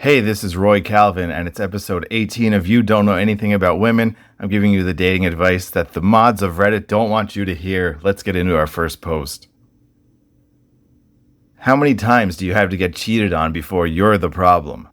Hey, this is Roy Calvin, and it's episode 18 of You Don't Know Anything About Women. I'm giving you the dating advice that the mods of Reddit don't want you to hear. Let's get into our first post. How many times do you have to get cheated on before you're the problem?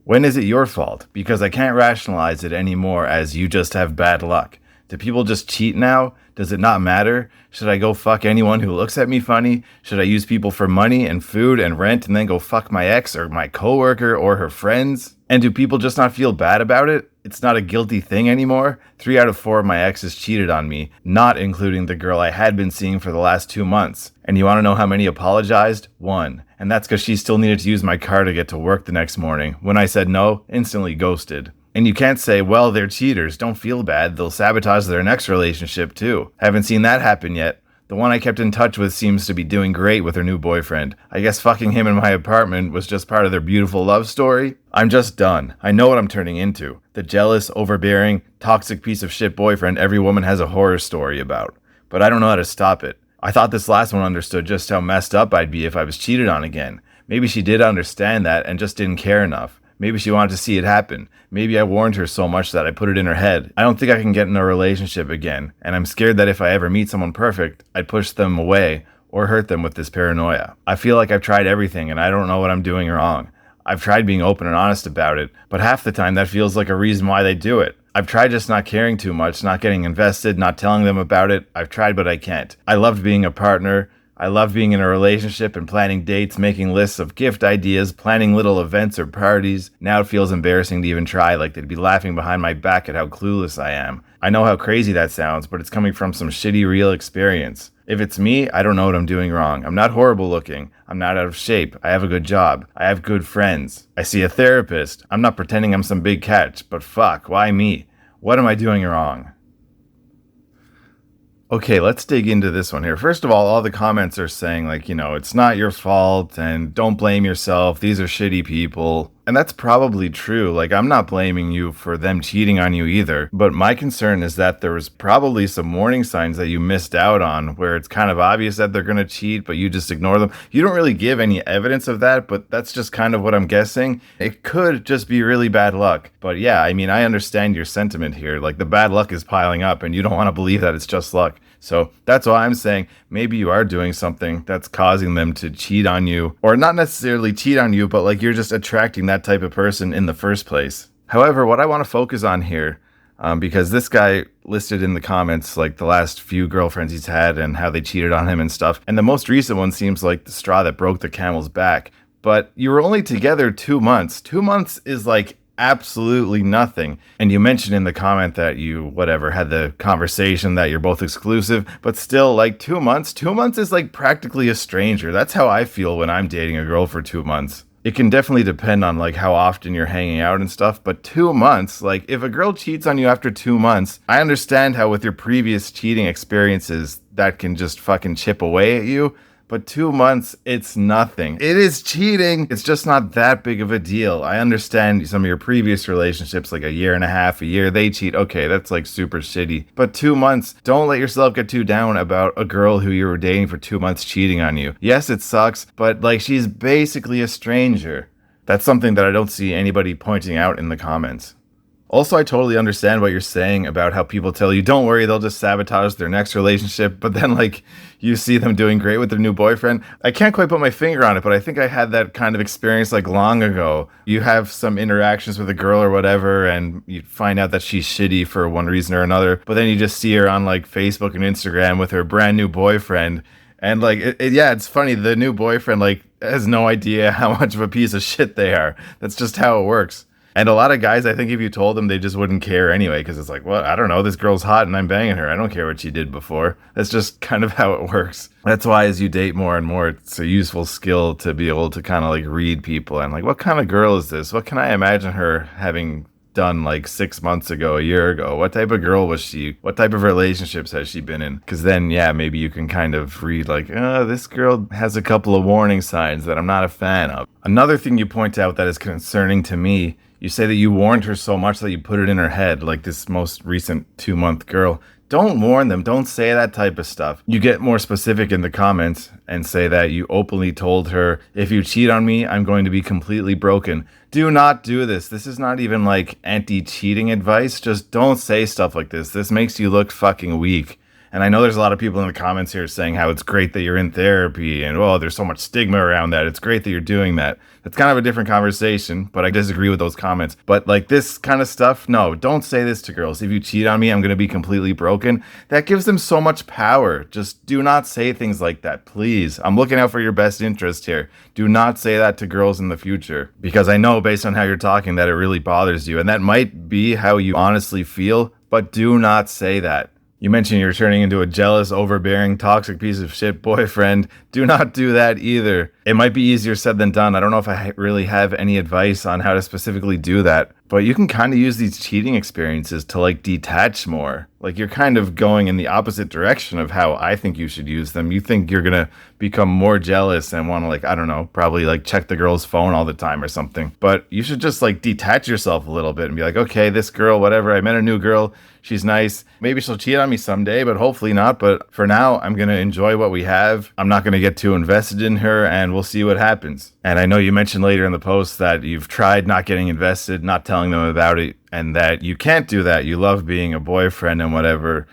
When is it your fault? Because I can't rationalize it anymore as you just have bad luck. Do people just cheat now? Does it not matter? Should I go fuck anyone who looks at me funny? Should I use people for money and food and rent and then go fuck my ex or my coworker or her friends? And do people just not feel bad about it? It's not a guilty thing anymore? 3 out of 4 of my exes cheated on me, not including the girl I had been seeing for the last 2 months. And you want to know how many apologized? 1. And that's because she still needed to use my car to get to work the next morning. When I said no, instantly ghosted. And you can't say, well, they're cheaters. Don't feel bad. They'll sabotage their next relationship too. Haven't seen that happen yet. The one I kept in touch with seems to be doing great with her new boyfriend. I guess fucking him in my apartment was just part of their beautiful love story. I'm just done. I know what I'm turning into. The jealous, overbearing, toxic piece of shit boyfriend every woman has a horror story about. But I don't know how to stop it. I thought this last one understood just how messed up I'd be if I was cheated on again. Maybe she did understand that and just didn't care enough. Maybe she wanted to see it happen. Maybe I warned her so much that I put it in her head. I don't think I can get in a relationship again, and I'm scared that if I ever meet someone perfect, I'd push them away or hurt them with this paranoia. I feel like I've tried everything and I don't know what I'm doing wrong. I've tried being open and honest about it, but half the time that feels like a reason why they do it. I've tried just not caring too much, not getting invested, not telling them about it. I've tried, but I can't. I loved being a partner. I love being in a relationship and planning dates, making lists of gift ideas, planning little events or parties. Now it feels embarrassing to even try, like they'd be laughing behind my back at how clueless I am. I know how crazy that sounds, but it's coming from some shitty real experience. If it's me, I don't know what I'm doing wrong. I'm not horrible looking. I'm not out of shape. I have a good job. I have good friends. I see a therapist. I'm not pretending I'm some big catch, but fuck, why me? What am I doing wrong? Okay, let's dig into this one here. First of all the comments are saying it's not your fault and don't blame yourself. These are shitty people. And that's probably true. I'm not blaming you for them cheating on you either. But my concern is that there was probably some warning signs that you missed out on where it's kind of obvious that they're going to cheat, but you just ignore them. You don't really give any evidence of that, but that's just kind of what I'm guessing. It could just be really bad luck. But yeah, I understand your sentiment here. The bad luck is piling up and you don't want to believe that it's just luck. So that's why I'm saying maybe you are doing something that's causing them to cheat on you, or not necessarily cheat on you, but you're just attracting that type of person in the first place. However, what I want to focus on here, because this guy listed in the comments the last few girlfriends he's had and how they cheated on him and stuff, and the most recent one seems like the straw that broke the camel's back. But you were only together 2 months. 2 months is absolutely nothing. And you mentioned in the comment that you had the conversation that you're both exclusive, but still 2 months 2 months is practically a stranger. That's how I feel when I'm dating a girl for 2 months. It can definitely depend on how often you're hanging out and stuff, but 2 months, if a girl cheats on you after 2 months, I understand how with your previous cheating experiences that can just fucking chip away at you. But 2 months, it's nothing. It is cheating. It's just not that big of a deal. I understand some of your previous relationships, a year and a half, a year, they cheat. Okay, that's super shitty. But 2 months, don't let yourself get too down about a girl who you were dating for 2 months cheating on you. Yes, it sucks, but she's basically a stranger. That's something that I don't see anybody pointing out in the comments. Also, I totally understand what you're saying about how people tell you, don't worry, they'll just sabotage their next relationship, but then, you see them doing great with their new boyfriend. I can't quite put my finger on it, but I think I had that kind of experience, long ago. You have some interactions with a girl or whatever, and you find out that she's shitty for one reason or another, but then you just see her on, Facebook and Instagram with her brand new boyfriend, and, it's funny, the new boyfriend, has no idea how much of a piece of shit they are. That's just how it works. And a lot of guys, I think if you told them, they just wouldn't care anyway, because it's well, I don't know, this girl's hot and I'm banging her. I don't care what she did before. That's just kind of how it works. That's why as you date more and more, it's a useful skill to be able to kind of read people and what kind of girl is this? What can I imagine her having done 6 months ago, a year ago? What type of girl was she? What type of relationships has she been in? Because then, yeah, maybe you can kind of read this girl has a couple of warning signs that I'm not a fan of. Another thing you point out that is concerning to me, you say that you warned her so much that you put it in her head, this most recent 2-month girl. Don't warn them. Don't say that type of stuff. You get more specific in the comments and say that you openly told her, if you cheat on me, I'm going to be completely broken. Do not do this. This is not even like anti-cheating advice. Just don't say stuff like this. This makes you look fucking weak. And I know there's a lot of people in the comments here saying how it's great that you're in therapy and, oh, there's so much stigma around that. It's great that you're doing that. That's kind of a different conversation, but I disagree with those comments. But like this kind of stuff, no, don't say this to girls. If you cheat on me, I'm going to be completely broken. That gives them so much power. Just do not say things like that, please. I'm looking out for your best interest here. Do not say that to girls in the future, because I know based on how you're talking that it really bothers you. And that might be how you honestly feel, but do not say that. You mentioned you're turning into a jealous, overbearing, toxic piece of shit boyfriend. Do not do that either. It might be easier said than done. I don't know if I really have any advice on how to specifically do that, but you can kind of use these cheating experiences to like detach more. Like you're kind of going in the opposite direction of how I think you should use them. You think you're going to become more jealous and want to like, I don't know, probably like check the girl's phone all the time or something. But you should just like detach yourself a little bit and be like, okay, this girl, whatever, I met a new girl. She's nice. Maybe she'll cheat on me someday, but hopefully not. But for now, I'm going to enjoy what we have. I'm not going to get too invested in her, and we'll see what happens. And I know you mentioned later in the post that you've tried not getting invested, not telling them about it, and that you can't do that. You love being a boyfriend and whatever.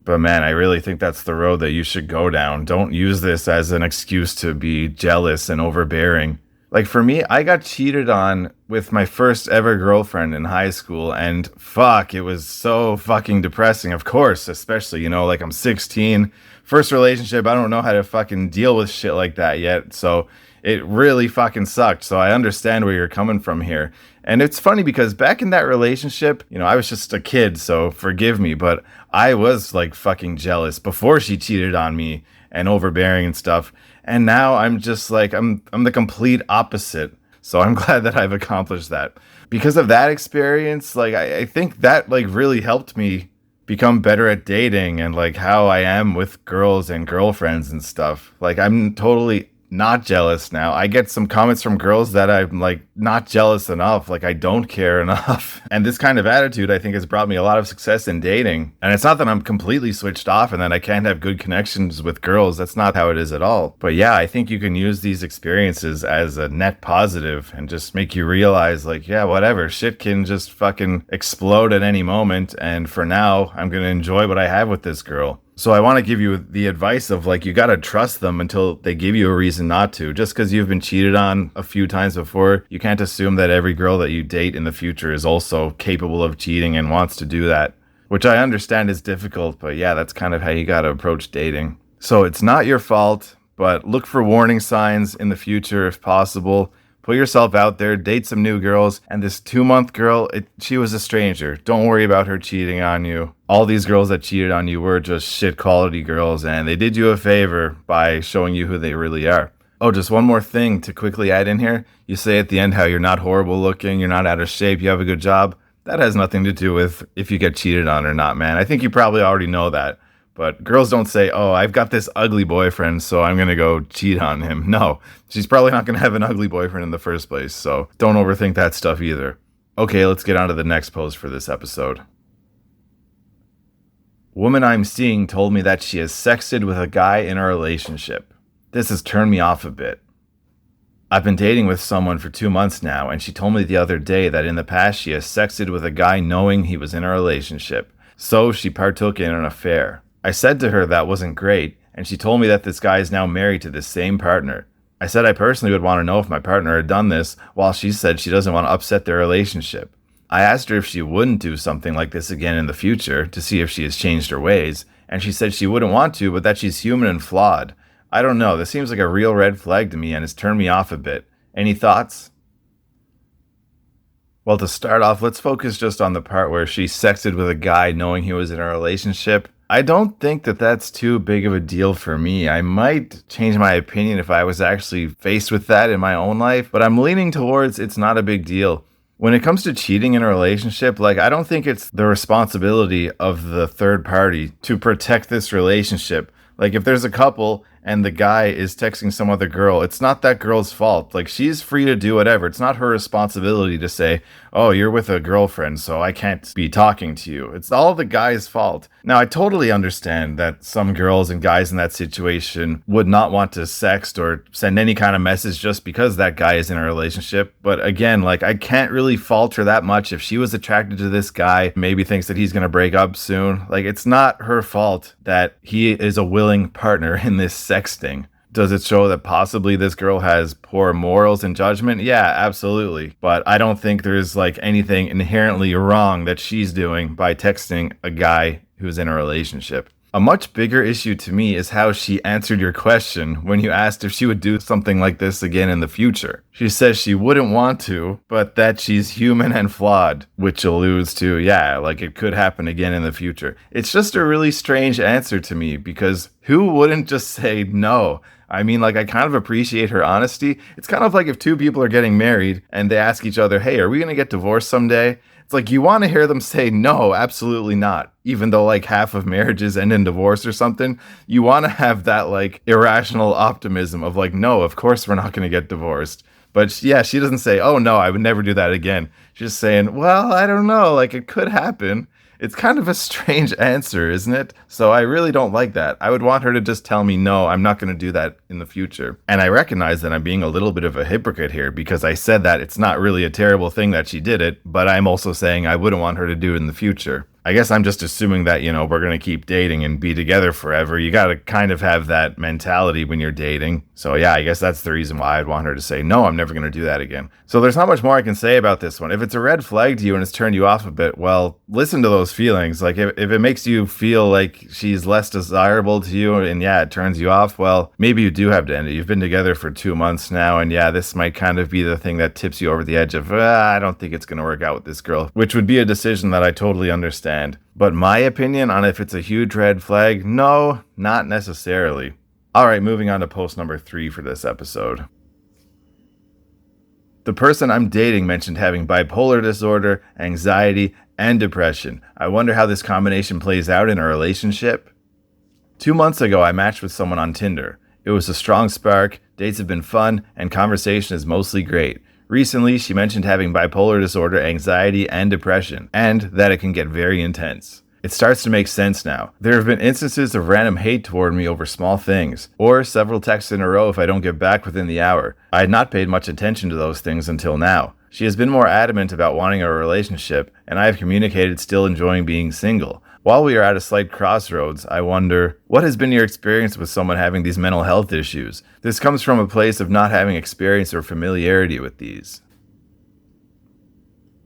But man, I really think that's the road that you should go down. Don't use this as an excuse to be jealous and overbearing. Like for me, I got cheated on with my first ever girlfriend in high school, and fuck, it was so fucking depressing, of course, especially, like I'm 16, first relationship, I don't know how to fucking deal with shit like that yet, so it really fucking sucked, so I understand where you're coming from here. And it's funny because back in that relationship, I was just a kid, so forgive me, but I was like fucking jealous before she cheated on me and overbearing and stuff. And now I'm just like, I'm the complete opposite. So I'm glad that I've accomplished that. Because of that experience, like, I think that like really helped me become better at dating and like how I am with girls and girlfriends and stuff. Like I'm totally not jealous now. I get some comments from girls that I'm like not jealous enough, like I don't care enough. And this kind of attitude I think has brought me a lot of success in dating. And it's not that I'm completely switched off and that I can't have good connections with girls. That's not how it is at all. But yeah, I think you can use these experiences as a net positive and just make you realize like, yeah, whatever, shit can just fucking explode at any moment. And for now, I'm going to enjoy what I have with this girl. So I want to give you the advice of like, you got to trust them until they give you a reason not to. Just because you've been cheated on a few times before, you can't assume that every girl that you date in the future is also capable of cheating and wants to do that, which I understand is difficult, but yeah, that's kind of how you got to approach dating. So it's not your fault, but look for warning signs in the future if possible. Put yourself out there, date some new girls, and this 2-month girl, she was a stranger. Don't worry about her cheating on you. All these girls that cheated on you were just shit quality girls, and they did you a favor by showing you who they really are. Oh, just one more thing to quickly add in here. You say at the end how you're not horrible looking, you're not out of shape, you have a good job. That has nothing to do with if you get cheated on or not, man. I think you probably already know that. But girls don't say, oh, I've got this ugly boyfriend, so I'm going to go cheat on him. No, she's probably not going to have an ugly boyfriend in the first place, so don't overthink that stuff either. Okay, let's get on to the next post for this episode. Woman I'm seeing told me that she has sexted with a guy in a relationship. This has turned me off a bit. I've been dating with someone for 2 months now, and she told me the other day that in the past she has sexted with a guy knowing he was in a relationship, so she partook in an affair. I said to her that wasn't great, and she told me that this guy is now married to the same partner. I said I personally would want to know if my partner had done this, while she said she doesn't want to upset their relationship. I asked her if she wouldn't do something like this again in the future to see if she has changed her ways, and she said she wouldn't want to, but that she's human and flawed. I don't know, this seems like a real red flag to me and has turned me off a bit. Any thoughts? Well, to start off, let's focus just on the part where she sexted with a guy knowing he was in a relationship. I don't think that that's too big of a deal for me. I might change my opinion if I was actually faced with that in my own life, but I'm leaning towards it's not a big deal. When it comes to cheating in a relationship, like I don't think it's the responsibility of the third party to protect this relationship. Like if there's a couple and the guy is texting some other girl, it's not that girl's fault. Like, she's free to do whatever. It's not her responsibility to say, oh, you're with a girlfriend, so I can't be talking to you. It's all the guy's fault. Now, I totally understand that some girls and guys in that situation would not want to sext or send any kind of message just because that guy is in a relationship. But again, like, I can't really fault her that much. If she was attracted to this guy, maybe thinks that he's going to break up soon, like, it's not her fault that he is a willing partner in this sexting. Does it show that possibly this girl has poor morals and judgment? Yeah, absolutely. But I don't think there's like anything inherently wrong that she's doing by texting a guy who's in a relationship. A much bigger issue to me is how she answered your question when you asked if she would do something like this again in the future. She says she wouldn't want to, but that she's human and flawed, which alludes to, yeah, like it could happen again in the future. It's just a really strange answer to me, because who wouldn't just say no? I mean, like, I kind of appreciate her honesty. It's kind of like if two people are getting married and they ask each other, hey, are we going to get divorced someday? It's like, you want to hear them say, no, absolutely not. Even though like half of marriages end in divorce or something, you want to have that like irrational optimism of like, no, of course we're not going to get divorced. But yeah, she doesn't say, oh no, I would never do that again. She's just saying, well, I don't know, like it could happen. It's kind of a strange answer, isn't it? So I really don't like that. I would want her to just tell me, no, I'm not going to do that in the future. And I recognize that I'm being a little bit of a hypocrite here, because I said that it's not really a terrible thing that she did it, but I'm also saying I wouldn't want her to do it in the future. I guess I'm just assuming that, you know, we're going to keep dating and be together forever. You got to kind of have that mentality when you're dating. So yeah, I guess that's the reason why I'd want her to say, no, I'm never going to do that again. So there's not much more I can say about this one. If it's a red flag to you and it's turned you off a bit, well, listen to those feelings. Like if it makes you feel like she's less desirable to you and yeah, it turns you off, well, maybe you do have to end it. You've been together for 2 months now, and yeah, this might kind of be the thing that tips you over the edge of, I don't think it's going to work out with this girl, which would be a decision that I totally understand. But my opinion on if it's a huge red flag, no, not necessarily. Alright, moving on to post number 3 for this episode. The person I'm dating mentioned having bipolar disorder, anxiety, and depression. I wonder how this combination plays out in a relationship. 2 months ago, I matched with someone on Tinder. It was a strong spark, dates have been fun, and conversation is mostly great. Recently, she mentioned having bipolar disorder, anxiety, and depression, and that it can get very intense. It starts to make sense now. There have been instances of random hate toward me over small things, or several texts in a row if I don't get back within the hour. I had not paid much attention to those things until now. She has been more adamant about wanting a relationship, and I have communicated still enjoying being single. While we are at a slight crossroads, I wonder, what has been your experience with someone having these mental health issues? This comes from a place of not having experience or familiarity with these.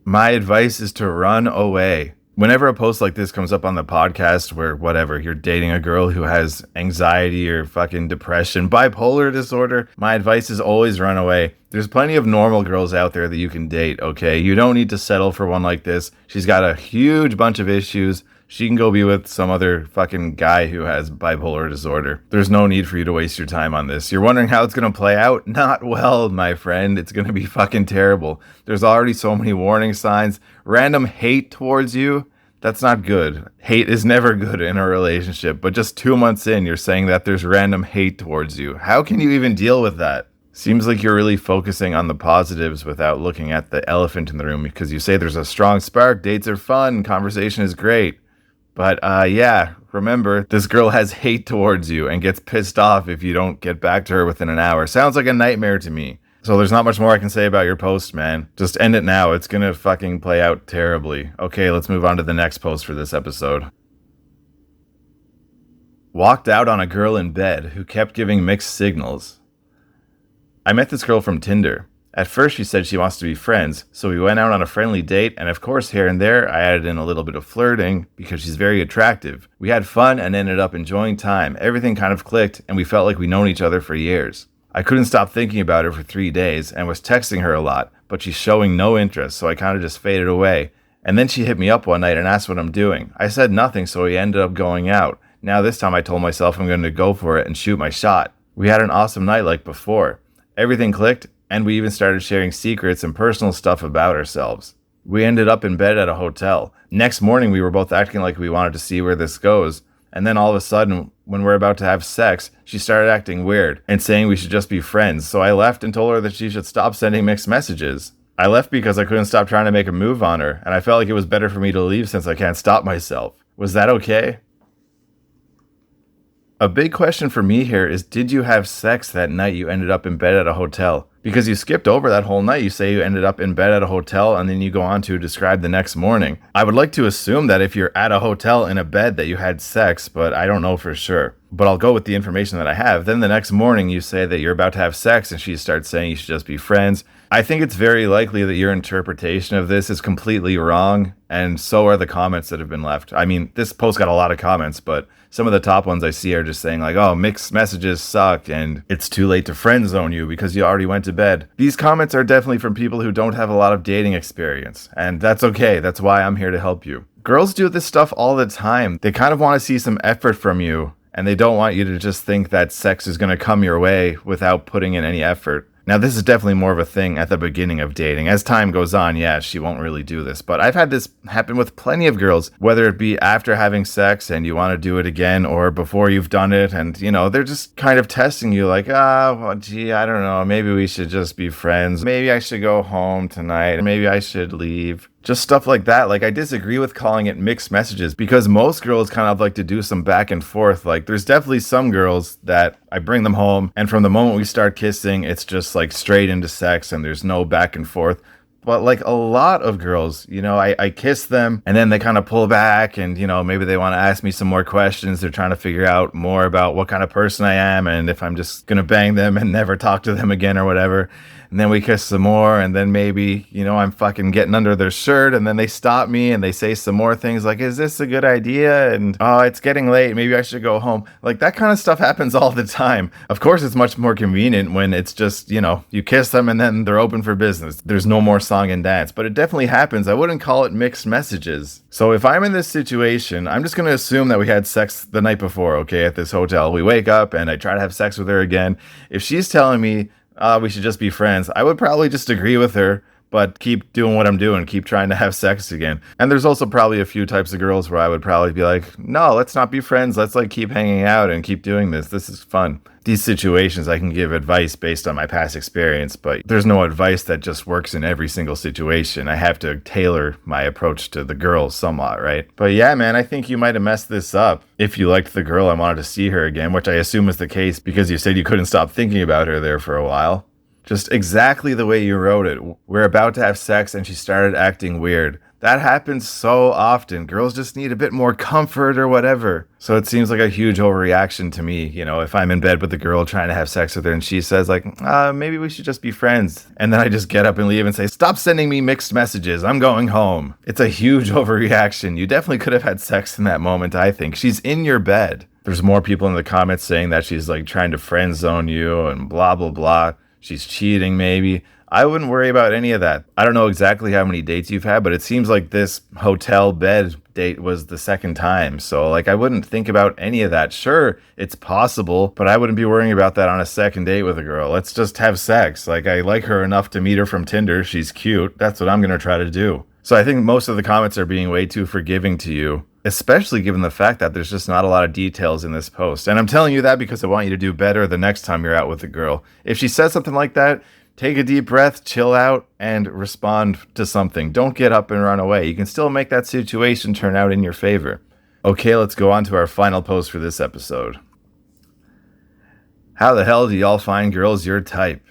My advice is to run away. Whenever a post like this comes up on the podcast where, whatever, you're dating a girl who has anxiety or fucking depression, bipolar disorder, my advice is always run away. There's plenty of normal girls out there that you can date, okay? You don't need to settle for one like this. She's got a huge bunch of issues. She can go be with some other fucking guy who has bipolar disorder. There's no need for you to waste your time on this. You're wondering how it's going to play out? Not well, my friend. It's going to be fucking terrible. There's already so many warning signs. Random hate towards you. That's not good. Hate is never good in a relationship. But just 2 months in, you're saying that there's random hate towards you. How can you even deal with that? Seems like you're really focusing on the positives without looking at the elephant in the room, because you say there's a strong spark, dates are fun, conversation is great. But yeah, remember, this girl has hate towards you and gets pissed off if you don't get back to her within an hour. Sounds like a nightmare to me. So there's not much more I can say about your post, man. Just end it now. It's gonna fucking play out terribly. Okay, let's move on to the next post for this episode. Walked out on a girl in bed who kept giving mixed signals. I met this girl from Tinder. At first she said she wants to be friends, so we went out on a friendly date, and of course here and there I added in a little bit of flirting because she's very attractive. We had fun and ended up enjoying time. Everything kind of clicked and we felt like we'd known each other for years. I couldn't stop thinking about her for 3 days and was texting her a lot, but she's showing no interest, so I kind of just faded away. And then she hit me up one night and asked what I'm doing. I said nothing, so we ended up going out. Now this time I told myself I'm going to go for it and shoot my shot. We had an awesome night like before. Everything clicked, and we even started sharing secrets and personal stuff about ourselves. We ended up in bed at a hotel. Next morning, we were both acting like we wanted to see where this goes, And then all of a sudden, when we're about to have sex, she started acting weird and saying we should just be friends. So I left and told her that she should stop sending mixed messages. I left because I couldn't stop trying to make a move on her, and I felt like it was better for me to leave since I can't stop myself. Was that okay? A big question for me here is, did you have sex that night you ended up in bed at a hotel? Because you skipped over that whole night. You say you ended up in bed at a hotel and then you go on to describe the next morning. I would like to assume that if you're at a hotel in a bed that you had sex, but I don't know for sure. But I'll go with the information that I have. Then the next morning you say that you're about to have sex and she starts saying you should just be friends. I think it's very likely that your interpretation of this is completely wrong, and so are the comments that have been left. I mean, this post got a lot of comments, but some of the top ones I see are just saying like, oh, mixed messages suck and it's too late to friend zone you because you already went to bed. These comments are definitely from people who don't have a lot of dating experience, and that's okay. That's why I'm here to help you. Girls do this stuff all the time. They kind of want to see some effort from you, and they don't want you to just think that sex is going to come your way without putting in any effort. Now, this is definitely more of a thing at the beginning of dating. As time goes on, yeah, she won't really do this. But I've had this happen with plenty of girls, whether it be after having sex and you want to do it again or before you've done it. And, you know, they're just kind of testing you like, well, gee, I don't know. Maybe we should just be friends. Maybe I should go home tonight. Maybe I should leave. Just stuff like that. Like, I disagree with calling it mixed messages because most girls kind of like to do some back and forth. Like, there's definitely some girls that I bring them home, and from the moment we start kissing, it's just like straight into sex and there's no back and forth. But like a lot of girls, you know, I kiss them and then they kind of pull back and, you know, maybe they want to ask me some more questions. They're trying to figure out more about what kind of person I am and if I'm just going to bang them and never talk to them again or whatever. And then we kiss some more, and then maybe, you know, I'm fucking getting under their shirt, and then they stop me and they say some more things like, is this a good idea? And, oh, it's getting late. Maybe I should go home. Like, that kind of stuff happens all the time. Of course, it's much more convenient when it's just, you know, you kiss them and then they're open for business. There's no more song and dance, but it definitely happens. I wouldn't call it mixed messages. So if I'm in this situation, I'm just going to assume that we had sex the night before, okay, at this hotel. We wake up and I try to have sex with her again. If she's telling me, we should just be friends, I would probably just agree with her, but keep doing what I'm doing, keep trying to have sex again. And there's also probably a few types of girls where I would probably be like, no, let's not be friends. Let's like keep hanging out and keep doing this. This is fun. These situations, I can give advice based on my past experience, but there's no advice that just works in every single situation. I have to tailor my approach to the girl somewhat, right? But yeah, man, I think you might have messed this up. If you liked the girl and wanted to see her again, which I assume is the case because you said you couldn't stop thinking about her there for a while. Just exactly the way you wrote it. We're about to have sex and she started acting weird. That happens so often. Girls just need a bit more comfort or whatever. So it seems like a huge overreaction to me, you know, if I'm in bed with a girl trying to have sex with her and she says like, maybe we should just be friends. And then I just get up and leave and say, stop sending me mixed messages. I'm going home. It's a huge overreaction. You definitely could have had sex in that moment, I think. She's in your bed. There's more people in the comments saying that she's like trying to friend zone you and blah, blah, blah. She's cheating maybe. I wouldn't worry about any of that. I don't know exactly how many dates you've had, but it seems like this hotel bed date was the second time. So like I wouldn't think about any of that. Sure, it's possible, but I wouldn't be worrying about that on a second date with a girl. Let's just have sex. Like I like her enough to meet her from Tinder. She's cute. That's what I'm going to try to do. So I think most of the comments are being way too forgiving to you, especially given the fact that there's just not a lot of details in this post. And I'm telling you that because I want you to do better the next time you're out with a girl. If she says something like that, take a deep breath, chill out, and respond to something. Don't get up and run away. You can still make that situation turn out in your favor. Okay, let's go on to our final post for this episode. How the hell do y'all find girls your type?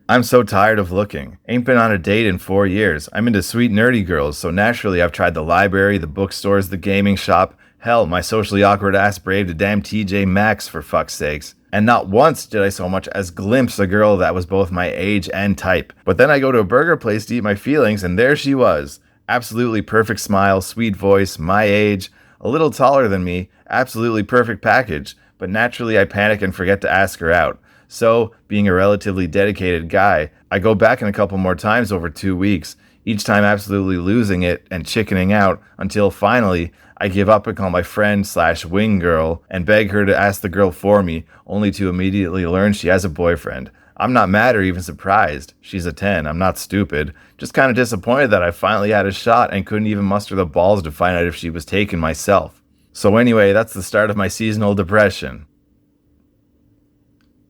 I'm so tired of looking. Ain't been on a date in 4 years. I'm into sweet nerdy girls, so naturally I've tried the library, the bookstores, the gaming shop. Hell, my socially awkward ass braved a damn TJ Maxx for fuck's sakes. And not once did I so much as glimpse a girl that was both my age and type. But then I go to a burger place to eat my feelings, and there she was. Absolutely perfect smile, sweet voice, my age, a little taller than me, absolutely perfect package. But naturally I panic and forget to ask her out. So, being a relatively dedicated guy, I go back in a couple more times over 2 weeks, each time absolutely losing it and chickening out until finally I give up and call my friend/wing girl and beg her to ask the girl for me, only to immediately learn she has a boyfriend. I'm not mad or even surprised. She's a 10. I'm not stupid. Just kind of disappointed that I finally had a shot and couldn't even muster the balls to find out if she was taken myself. So anyway, that's the start of my seasonal depression.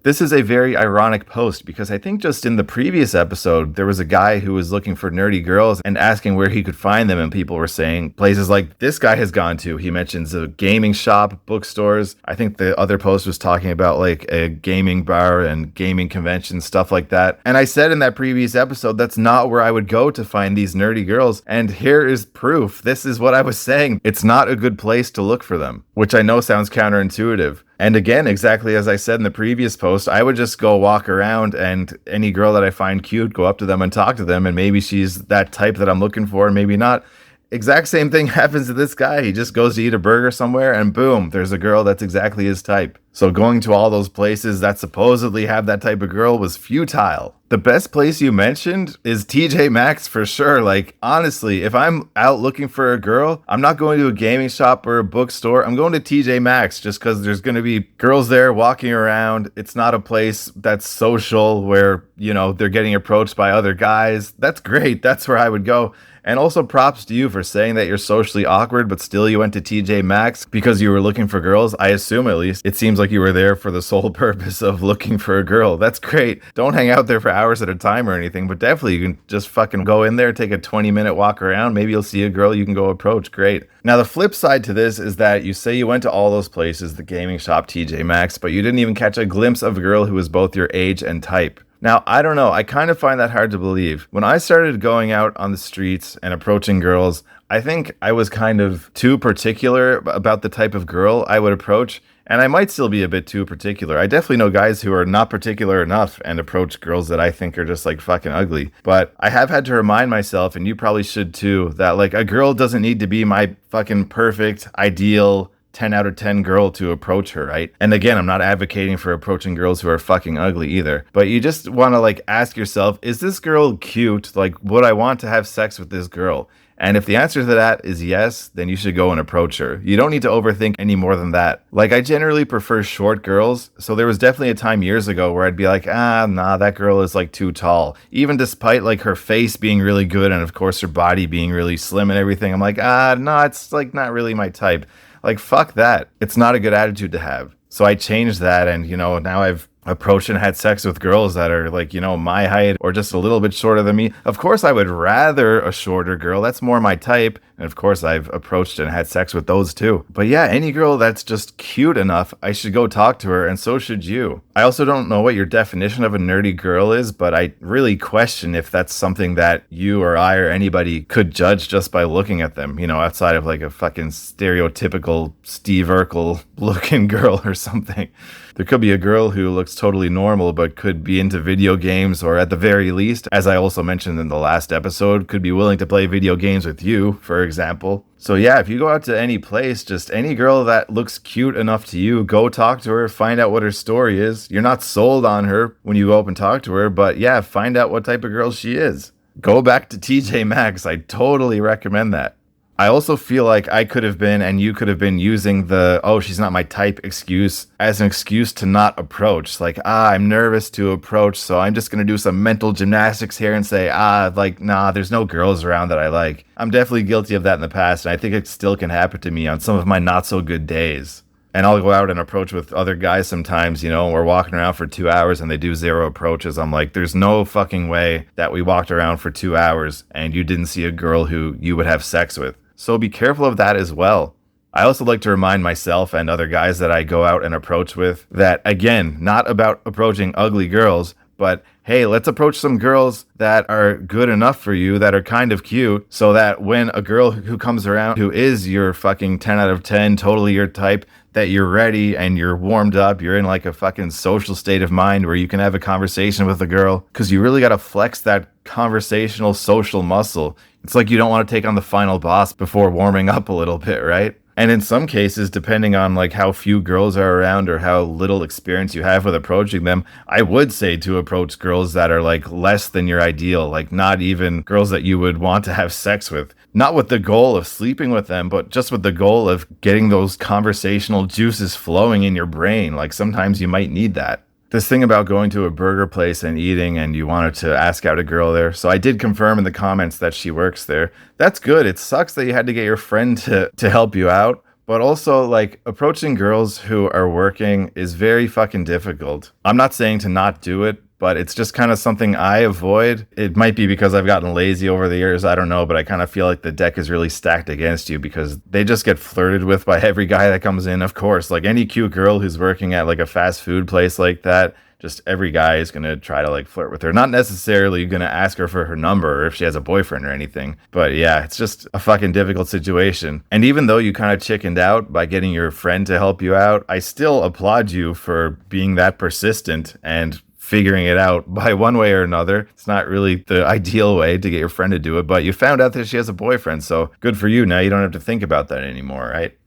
This is a very ironic post because I think just in the previous episode, there was a guy who was looking for nerdy girls and asking where he could find them, and people were saying places like this guy has gone to. He mentions a gaming shop, bookstores. I think the other post was talking about like a gaming bar and gaming convention, stuff like that. And I said in that previous episode, that's not where I would go to find these nerdy girls. And here is proof. This is what I was saying. It's not a good place to look for them, which I know sounds counterintuitive. And again, exactly as I said in the previous post, I would just go walk around and any girl that I find cute, go up to them and talk to them. And maybe she's that type that I'm looking for, and maybe not. Exact same thing happens to this guy. He just goes to eat a burger somewhere and boom, there's a girl that's exactly his type. So going to all those places that supposedly have that type of girl was futile. The best place you mentioned is TJ Maxx for sure. Like, honestly, if I'm out looking for a girl, I'm not going to a gaming shop or a bookstore. I'm going to TJ Maxx just because there's going to be girls there walking around. It's not a place that's social where, you know, they're getting approached by other guys. That's great. That's where I would go. And also props to you for saying that you're socially awkward, but still you went to TJ Maxx because you were looking for girls. I assume, at least. It seems like you were there for the sole purpose of looking for a girl. That's great. Don't hang out there for hours at a time or anything, but definitely you can just fucking go in there, take a 20-minute walk around. Maybe you'll see a girl you can go approach. Great. Now, the flip side to this is that you say you went to all those places, the gaming shop, TJ Maxx, but you didn't even catch a glimpse of a girl who was both your age and type. Now, I don't know. I kind of find that hard to believe. When I started going out on the streets and approaching girls, I think I was kind of too particular about the type of girl I would approach. And I might still be a bit too particular. I definitely know guys who are not particular enough and approach girls that I think are just like fucking ugly. But I have had to remind myself, and you probably should too, that like a girl doesn't need to be my fucking perfect, ideal 10 out of 10 girl to approach her, right? And again, I'm not advocating for approaching girls who are fucking ugly either, but you just want to like ask yourself, is this girl cute? Like, would I want to have sex with this girl? And if the answer to that is yes, then you should go and approach her. You don't need to overthink any more than that. Like, I generally prefer short girls, so there was definitely a time years ago where I'd be like, nah, that girl is like too tall. Even despite like her face being really good and of course her body being really slim and everything, I'm like, no, it's like not really my type. Like, fuck that. It's not a good attitude to have. So I changed that, and, you know, now I've approached and had sex with girls that are like, you know, my height or just a little bit shorter than me. Of course, I would rather a shorter girl. That's more my type. And of course, I've approached and had sex with those too. But yeah, any girl that's just cute enough, I should go talk to her, and so should you. I also don't know what your definition of a nerdy girl is, but I really question if that's something that you or I or anybody could judge just by looking at them, you know, outside of like a fucking stereotypical Steve Urkel looking girl or something. There could be a girl who looks totally normal but could be into video games, or at the very least, as I also mentioned in the last episode, could be willing to play video games with you, for example. So yeah, if you go out to any place, just any girl that looks cute enough to you, go talk to her, find out what her story is. You're not sold on her when you go up and talk to her, but yeah, find out what type of girl she is. Go back to TJ Maxx. I totally recommend that. I also feel like I could have been, and you could have been, using the, oh, she's not my type excuse as an excuse to not approach. Like, I'm nervous to approach, so I'm just going to do some mental gymnastics here and say, nah, there's no girls around that I like. I'm definitely guilty of that in the past, and I think it still can happen to me on some of my not so good days. And I'll go out and approach with other guys sometimes, you know, we're walking around for 2 hours and they do 0 approaches. I'm like, there's no fucking way that we walked around for 2 hours and you didn't see a girl who you would have sex with. So be careful of that as well. I also like to remind myself and other guys that I go out and approach with that, again, not about approaching ugly girls, but hey, let's approach some girls that are good enough for you, that are kind of cute, so that when a girl who comes around who is your fucking 10 out of 10, totally your type, that you're ready and you're warmed up, you're in like a fucking social state of mind where you can have a conversation with a girl, because you really got to flex that conversational social muscle. It's like you don't want to take on the final boss before warming up a little bit, right? And in some cases, depending on like how few girls are around or how little experience you have with approaching them, I would say to approach girls that are like less than your ideal, like not even girls that you would want to have sex with. Not with the goal of sleeping with them, but just with the goal of getting those conversational juices flowing in your brain. Like sometimes you might need that. This thing about going to a burger place and eating and you wanted to ask out a girl there. So I did confirm in the comments that she works there. That's good. It sucks that you had to get your friend to help you out. But also, like, approaching girls who are working is very fucking difficult. I'm not saying to not do it, but it's just kind of something I avoid. It might be because I've gotten lazy over the years. I don't know, but I kind of feel like the deck is really stacked against you because they just get flirted with by every guy that comes in. Of course, like any cute girl who's working at like a fast food place like that, just every guy is going to try to like flirt with her. Not necessarily going to ask her for her number or if she has a boyfriend or anything. But yeah, it's just a fucking difficult situation. And even though you kind of chickened out by getting your friend to help you out, I still applaud you for being that persistent and figuring it out by one way or another. It's not really the ideal way to get your friend to do it, but you found out that she has a boyfriend. So good for you. Now you don't have to think about that anymore, right?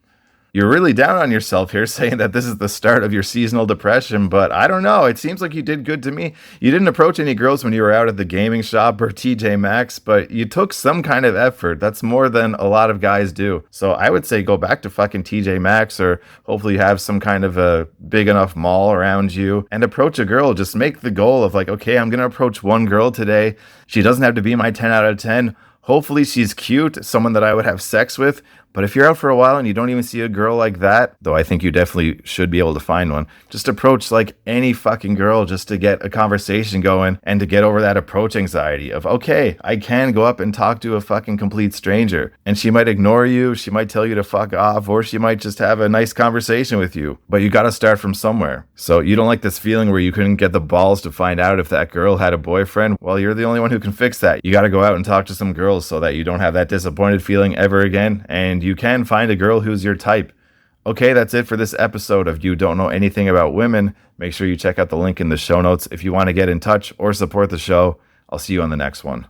You're really down on yourself here saying that this is the start of your seasonal depression, but I don't know. It seems like you did good to me. You didn't approach any girls when you were out at the gaming shop or TJ Maxx, but you took some kind of effort. That's more than a lot of guys do. So I would say go back to fucking TJ Maxx or hopefully you have some kind of a big enough mall around you and approach a girl. Just make the goal of like, okay, I'm going to approach one girl today. She doesn't have to be my 10 out of 10. Hopefully she's cute, someone that I would have sex with. But if you're out for a while and you don't even see a girl like that, though I think you definitely should be able to find one, just approach like any fucking girl just to get a conversation going and to get over that approach anxiety of, okay, I can go up and talk to a fucking complete stranger. And she might ignore you, she might tell you to fuck off, or she might just have a nice conversation with you. But you gotta start from somewhere. So you don't like this feeling where you couldn't get the balls to find out if that girl had a boyfriend? Well, you're the only one who can fix that. You gotta go out and talk to some girls so that you don't have that disappointed feeling ever again, and you can find a girl who's your type. Okay, that's it for this episode of You Don't Know Anything About Women. Make sure you check out the link in the show notes if you want to get in touch or support the show. I'll see you on the next one.